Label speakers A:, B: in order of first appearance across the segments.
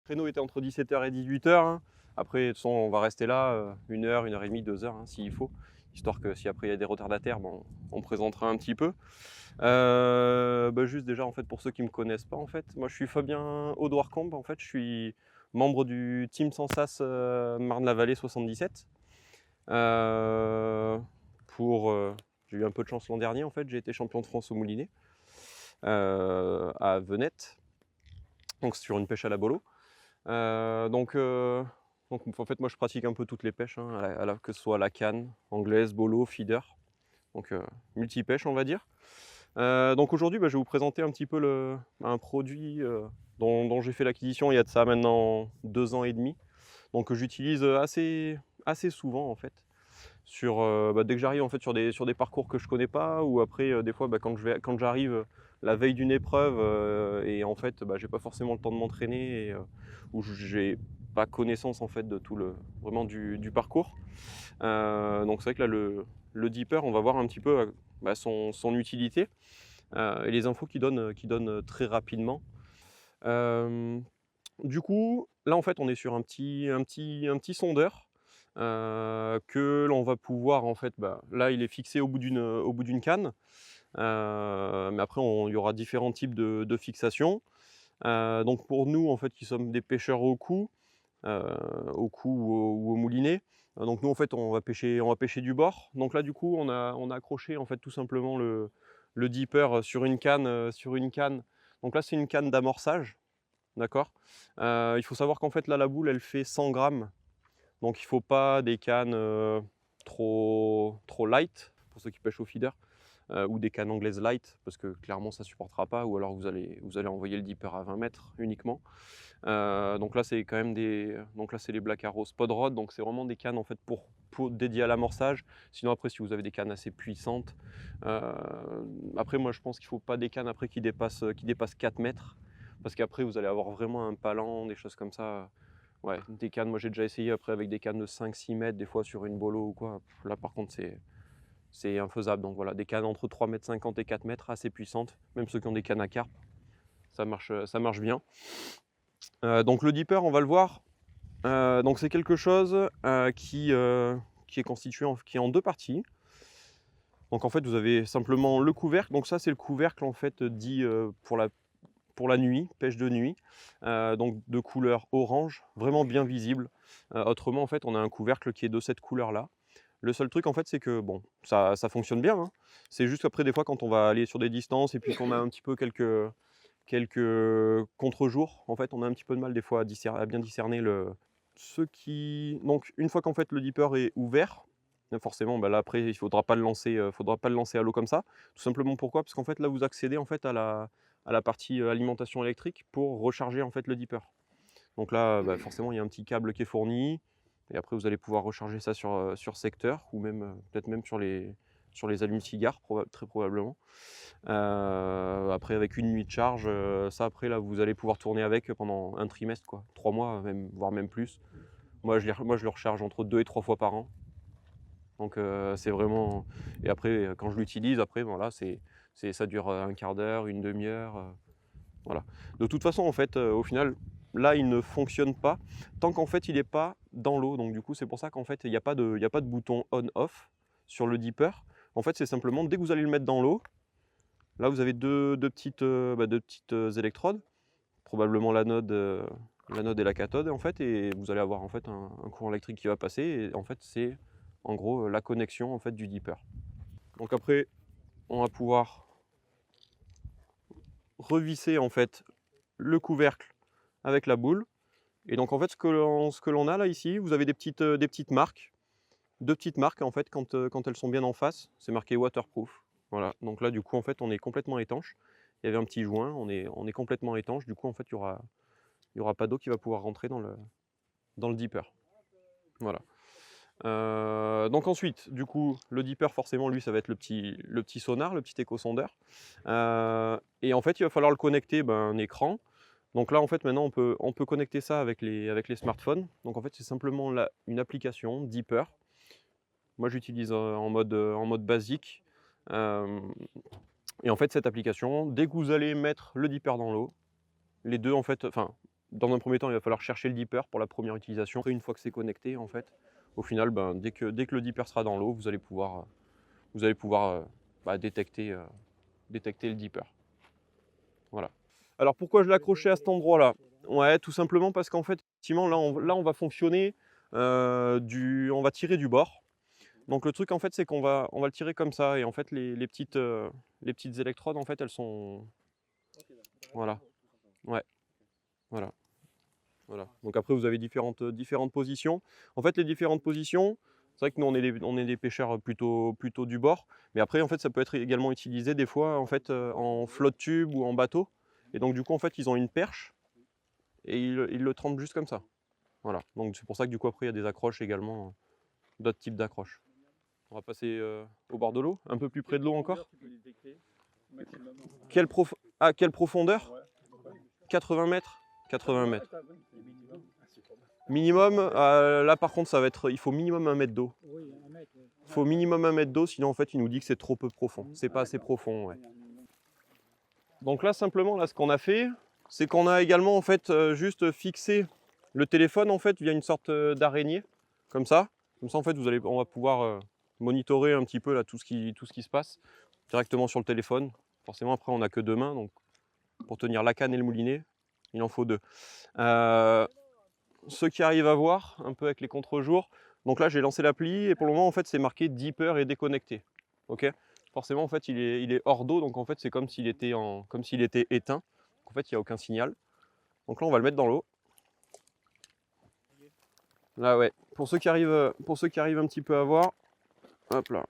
A: Le créneau était entre 17h et 18h, hein. Après, de toute façon, on va rester là 1 heure, 1 heure et demie, 2 heures, hein, s'il faut. Histoire que si après il y a des retardataires, bon, on présentera un petit peu. Juste déjà, en fait, pour ceux qui ne me connaissent pas, en fait, moi je suis Fabien Audouard-Combe, en fait, je suis membre du Team Sensas Marne-la-Vallée 77. Euh, j'ai eu un peu de chance l'an dernier, en fait, j'ai été champion de France au Moulinet à Venette, donc sur une pêche à la bolo. Donc en fait, moi je pratique un peu toutes les pêches, hein, que ce soit la canne, anglaise, bolo, feeder, donc multi-pêche on va dire. Donc aujourd'hui, je vais vous présenter un petit peu un produit dont j'ai fait l'acquisition il y a de ça maintenant 2 ans et demi, donc que j'utilise assez souvent en fait. Dès que j'arrive en fait sur des parcours que je connais pas, ou après des fois quand j'arrive la veille d'une épreuve et en fait j'ai pas forcément le temps de m'entraîner et où j'ai pas connaissance en fait de tout le vraiment du parcours. Donc c'est vrai que là le dipper, on va voir un petit peu son utilité et les infos qu'il donne très rapidement. Euh, du coup, là en fait on est sur un petit sondeur que l'on va pouvoir en fait, là il est fixé au bout d'une canne, mais après il y aura différents types de fixations. Donc pour nous en fait qui sommes des pêcheurs euh, au cou ou au moulinet, donc nous en fait on va pêcher du bord. Donc là du coup on a accroché en fait tout simplement le dipper sur une canne. Donc là c'est une canne d'amorçage, d'accord. Il faut savoir qu'en fait là la boule elle fait 100 grammes, donc il ne faut pas des cannes trop light pour ceux qui pêchent au feeder, ou des cannes anglaises light, parce que clairement ça ne supportera pas, ou alors vous allez envoyer le dipper à 20 mètres uniquement. Donc là c'est quand même donc là c'est les Black Arrow Spot Rod, donc c'est vraiment des cannes en fait dédiées à l'amorçage. Sinon après si vous avez des cannes assez puissantes, euh, après moi je pense qu'il ne faut pas des cannes après qui dépassent 4 mètres, parce qu'après vous allez avoir vraiment un palan, des choses comme ça. Ouais, des cannes, moi j'ai déjà essayé après avec des cannes de 5-6 mètres, des fois sur une bolo ou quoi. Là par contre c'est infaisable. Donc voilà, des cannes entre 3,50 m et 4 mètres, assez puissantes. Même ceux qui ont des cannes à carpe, ça marche bien. Donc le dipper, on va le voir. Donc c'est quelque chose qui est constitué qui est en deux parties. Donc en fait vous avez simplement le couvercle. Donc ça c'est le couvercle en fait dit pour la nuit, pêche de nuit, donc de couleur orange, vraiment bien visible. Autrement, en fait, on a un couvercle qui est de cette couleur-là. Le seul truc, en fait, c'est que bon, ça fonctionne bien, hein. C'est juste qu'après, des fois, quand on va aller sur des distances et puis qu'on a un petit peu quelques contre-jours, en fait, on a un petit peu de mal des fois à bien discerner Donc, une fois qu'en fait le dipper est ouvert, forcément, là après, il faudra pas le lancer à l'eau comme ça. Tout simplement pourquoi? Parce qu'en fait, là, vous accédez en fait à la partie alimentation électrique pour recharger en fait le dipper. Donc là, forcément, il y a un petit câble qui est fourni, et après vous allez pouvoir recharger ça sur secteur, ou même peut-être même sur les allumes-cigares, très probablement. Après, avec une nuit de charge, ça après là, vous allez pouvoir tourner avec pendant un trimestre, quoi, 3 mois, même, voire même plus. Moi, je le recharge entre 2 et 3 fois par an. Donc c'est vraiment. Et après, quand je l'utilise, après, voilà, ça dure un quart d'heure, une demi-heure. Voilà. De toute façon, en fait, au final, là, il ne fonctionne pas tant qu'en fait, il n'est pas dans l'eau. Donc du coup, c'est pour ça qu'en fait, il y a pas de bouton on-off sur le dipper. En fait, c'est simplement dès que vous allez le mettre dans l'eau, là, vous avez deux petites électrodes, probablement l'anode et la cathode, en fait, et vous allez avoir en fait un courant électrique qui va passer. Et en fait, c'est en gros la connexion en fait du dipper. Donc après, on va pouvoir revisser en fait le couvercle avec la boule. Et donc en fait, ce que l'on a là ici, vous avez des petites marques, deux petites marques en fait quand elles sont bien en face, c'est marqué waterproof. Voilà. Donc là du coup en fait on est complètement étanche. Il y avait un petit joint, on est complètement étanche. Du coup en fait il y aura pas d'eau qui va pouvoir rentrer dans le dipper. Voilà. Donc ensuite, du coup, le dipper, forcément, lui, ça va être le petit sonar, le petit échosondeur. Et en fait, il va falloir le connecter un écran. Donc là, en fait, maintenant, on peut connecter ça avec les smartphones. Donc en fait, c'est simplement une application Deeper. Moi, j'utilise en mode basique. Euh, et en fait, cette application, dès que vous allez mettre le Deeper dans l'eau, les deux, en fait, enfin, dans un premier temps, il va falloir chercher le dipper pour la première utilisation. Après, une fois que c'est connecté, en fait, au final, ben, dès que le dipper sera dans l'eau, vous allez pouvoir détecter le dipper. Voilà. Alors pourquoi je l'ai accroché à cet endroit-là? Ouais, tout simplement parce qu'en fait, effectivement, là on va fonctionner, on va tirer du bord. Donc le truc en fait, c'est qu'on va le tirer comme ça et en fait les petites électrodes en fait, elles sont voilà. Ouais, voilà. Voilà. Donc après vous avez différentes positions. En fait, les différentes positions, c'est vrai que nous on est des pêcheurs plutôt du bord, mais après en fait ça peut être également utilisé des fois en fait en flotte tube ou en bateau. Et donc du coup en fait ils ont une perche et ils le trempent juste comme ça. Voilà. Donc c'est pour ça que du coup après il y a des accroches également, d'autres types d'accroches. On va passer au bord de l'eau, un peu plus près de l'eau encore. Quelle profondeur? 80 mètres. 80 mètres. Minimum, là par contre il faut minimum 1 mètre d'eau. Il faut minimum 1 mètre d'eau, sinon en fait il nous dit que c'est trop peu profond. C'est pas assez profond, ouais. Donc là simplement, là ce qu'on a fait, c'est qu'on a également en fait juste fixé le téléphone en fait via une sorte d'araignée, comme ça. Comme ça en fait on va pouvoir monitorer un petit peu là tout ce qui se passe directement sur le téléphone. Forcément après on n'a que 2 mains, donc pour tenir la canne et le moulinet, il en faut 2. Ceux qui arrivent à voir un peu avec les contre-jours, donc là j'ai lancé l'appli et pour le moment en fait c'est marqué Dipper et déconnecté. Ok. Forcément en fait il est hors d'eau, donc en fait c'est comme s'il était éteint. En fait il n'y a aucun signal. Donc là on va le mettre dans l'eau. Là ouais. Pour ceux qui arrivent un petit peu à voir, hop là.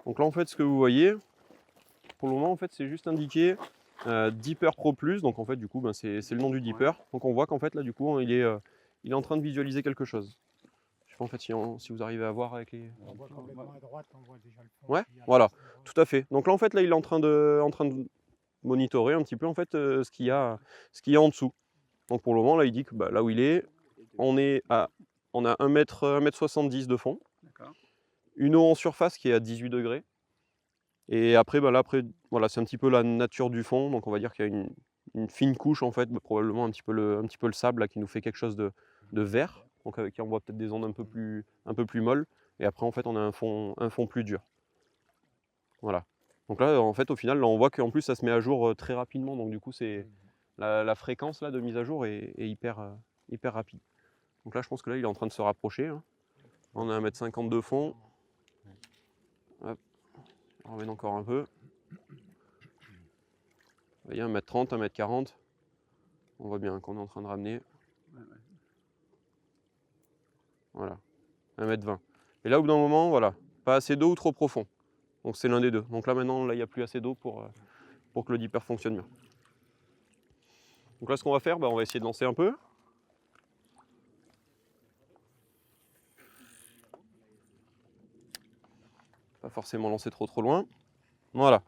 A: Donc là en fait ce que vous voyez, pour le moment en fait c'est juste indiqué Dipper Pro Plus. Donc en fait du coup ben, c'est le nom du Dipper. Donc on voit qu'en fait là du coup il est en train de visualiser quelque chose. Je sais pas en fait si vous arrivez à voir avec les.
B: On voit complètement à droite, on voit déjà le fond.
A: Ouais, voilà, tout à fait. Donc là en fait là il est en train de monitorer un petit peu en fait ce qu'il y a en dessous. Donc pour le moment là il dit que bah, là où il est, on a 1 mètre 70 de fond. Une eau en surface qui est à 18 degrés. Et après, bah, là, voilà, c'est un petit peu la nature du fond. Donc on va dire qu'il y a une fine couche en fait, bah, probablement un petit peu le sable là, qui nous fait quelque chose de vert. Donc avec qui on voit peut-être des ondes un peu plus molles. Et après en fait on a un fond plus dur. Voilà. Donc là en fait au final là, on voit qu'en plus ça se met à jour très rapidement. Donc du coup c'est la fréquence là, de mise à jour est hyper rapide. Donc là je pense que là il est en train de se rapprocher. Hein. On a 1,50 m de fond. Hop. On ramène encore un peu. Vous voyez 1,30 m, 1,40 m. On voit bien qu'on est en train de ramener. Voilà. 1,20 m. Et là au bout d'un moment, voilà, pas assez d'eau ou trop profond. Donc c'est l'un des deux. Donc là maintenant, là il n'y a plus assez d'eau pour que le dipper fonctionne bien. Donc là ce qu'on va faire, bah, on va essayer de lancer un peu. Pas forcément lancer trop loin. Voilà.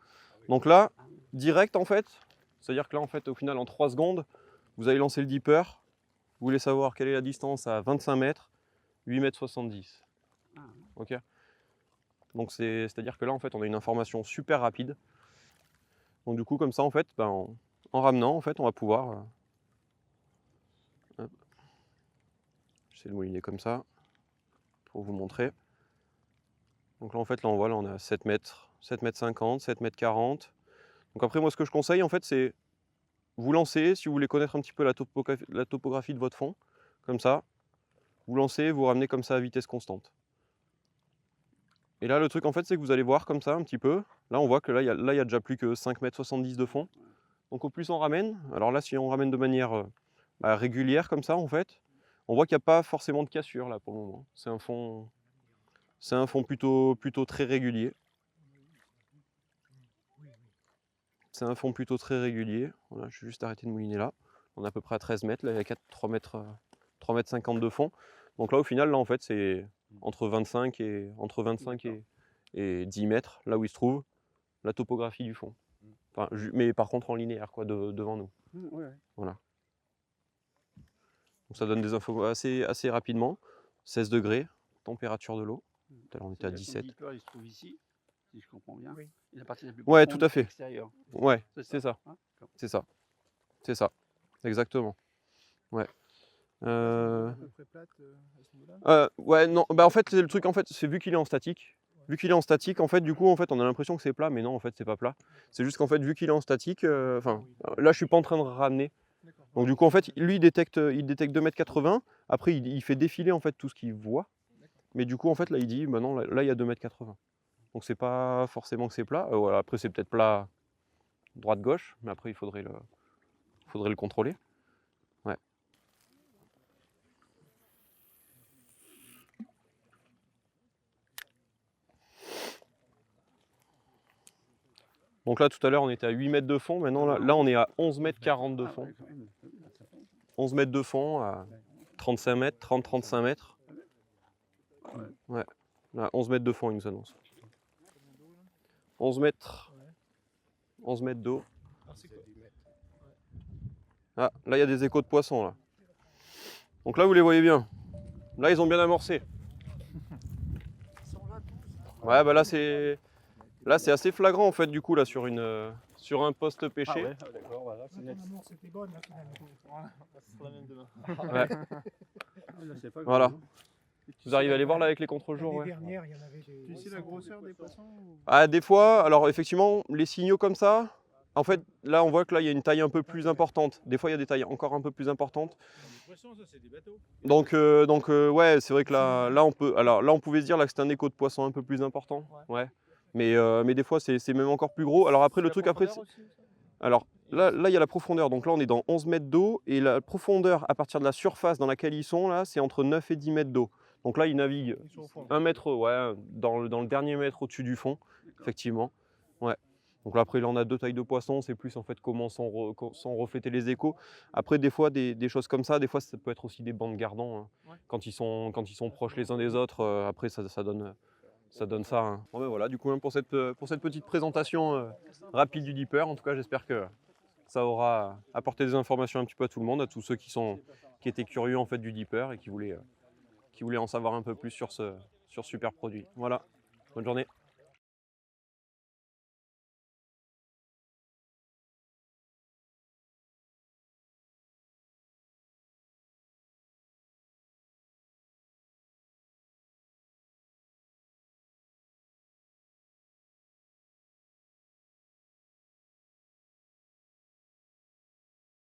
A: Donc là, direct en fait, c'est-à-dire que là en fait au final en 3 secondes, vous allez lancer le dipper. Vous voulez savoir quelle est la distance à 25 mètres, 8,70 m. Ok. Donc c'est-à-dire que là en fait on a une information super rapide. Donc du coup comme ça en fait, ben, en ramenant en fait on va pouvoir. J'essaie de mouliner comme ça pour vous montrer. Donc là en fait là on voit là on est à 7 mètres, 7,50 m, 7,40 m. Donc après moi ce que je conseille en fait c'est vous lancez, si vous voulez connaître un petit peu la topographie de votre fond, comme ça, vous lancez, vous ramenez comme ça à vitesse constante. Et là le truc en fait c'est que vous allez voir comme ça un petit peu, là on voit que là il y a déjà plus que 5,70 m de fond. Donc au plus on ramène, alors là si on ramène de manière régulière comme ça en fait, on voit qu'il n'y a pas forcément de cassure là pour le moment. C'est un fond plutôt très régulier. C'est un fond plutôt très régulier. Voilà, je vais juste arrêter de mouliner là. On est à peu près à 13 mètres, là il y a 3 mètres 50 de fond. Donc là au final là en fait c'est entre 25 et 10 mètres là où il se trouve la topographie du fond. Enfin, mais par contre en linéaire quoi, devant nous. Voilà. Donc ça donne des infos assez rapidement. 16 degrés, température de l'eau. Tout à l'heure on était à 17.
C: Il se trouve ici, si je comprends bien.
B: Oui.
C: Et la partie la plus
A: Ouais,
C: profonde,
A: tout à fait.
C: extérieure.
A: Ouais, c'est ça.
C: Hein,
A: C'est ça. C'est ça. Exactement. Ouais.
D: À peu près plate à ce niveau-là.
A: Ouais, non, bah en fait, le truc, en fait, c'est vu qu'il est en statique. Vu qu'il est en statique, en fait, du coup, en fait, on a l'impression que c'est plat, mais non, en fait, c'est pas plat. C'est juste qu'en fait, vu qu'il est en statique, enfin, là, je suis pas en train de ramener.
D: D'accord.
A: Donc, du coup, en fait, lui, il détecte 2,80 m. Après, il fait défiler, en fait, tout ce qu'il voit. Mais du coup, en fait, là, il dit, bah non, là, il y a 2,80 m. Donc, c'est pas forcément que c'est plat. Voilà, après, c'est peut-être plat droite-gauche, mais après, il faudrait le contrôler. Ouais. Donc là, tout à l'heure, on était à 8 mètres de fond. Maintenant, là on est à 11 mètres 40 de fond. 11 mètres de fond à 35 mètres, 30-35 mètres. Ouais, là, 11 mètres de fond, il nous annonce. 11 mètres. 11 mètres d'eau. Ah, là, il y a des échos de poissons, là. Donc là, vous les voyez bien. Là, ils ont bien amorcé. Ouais, bah là, c'est assez flagrant, en fait, du coup, là, sur un poste pêché.
C: Ah ouais, d'accord, voilà, c'est net.
B: C'était bonne, là, finalement.
D: Voilà, ce sera la même demain.
A: Ouais.
C: Là, c'est pas
A: Voilà.
C: grave, hein.
A: Vous arrivez à les voir là avec les contre-jours,
B: L'année
A: ouais.
B: dernière, il y en avait des.
D: Tu sais la grosseur des poissons ou...
A: Ah, des fois, alors effectivement, les signaux comme ça, en fait, là, on voit que là, il y a une taille un peu plus importante. Des fois, il y a des tailles encore un peu plus importantes.
D: Les poissons, ça c'est des bateaux.
A: Donc, ouais, c'est vrai que là, on peut. Alors là, on pouvait se dire là que c'était un écho de poisson un peu plus important. Ouais. Mais des fois, c'est même encore plus gros. Alors après, le truc après, alors là, il y a la profondeur. Donc là, on est dans 11 mètres d'eau et la profondeur à partir de la surface dans laquelle ils sont là, c'est entre 9 et 10 mètres d'eau. Donc là, ils naviguent
D: Ils sont au fond.
A: 1 mètre, ouais, dans le dernier mètre au-dessus du fond, effectivement. Ouais. Donc là, après, là, on a deux tailles de poissons. C'est plus en fait comment sont refléter les échos. Après, des fois, des choses comme ça, des fois, ça peut être aussi des bancs gardants. Hein.
D: Ouais.
A: Quand ils sont proches les uns des autres, après, ça donne ça. Hein. Bon, ben voilà, du coup, hein, pour cette petite présentation rapide du Deeper, en tout cas, j'espère que ça aura apporté des informations un petit peu à tout le monde, à tous ceux qui étaient curieux en fait du Deeper et qui voulaient en savoir un peu plus sur ce super produit. Voilà, bonne journée.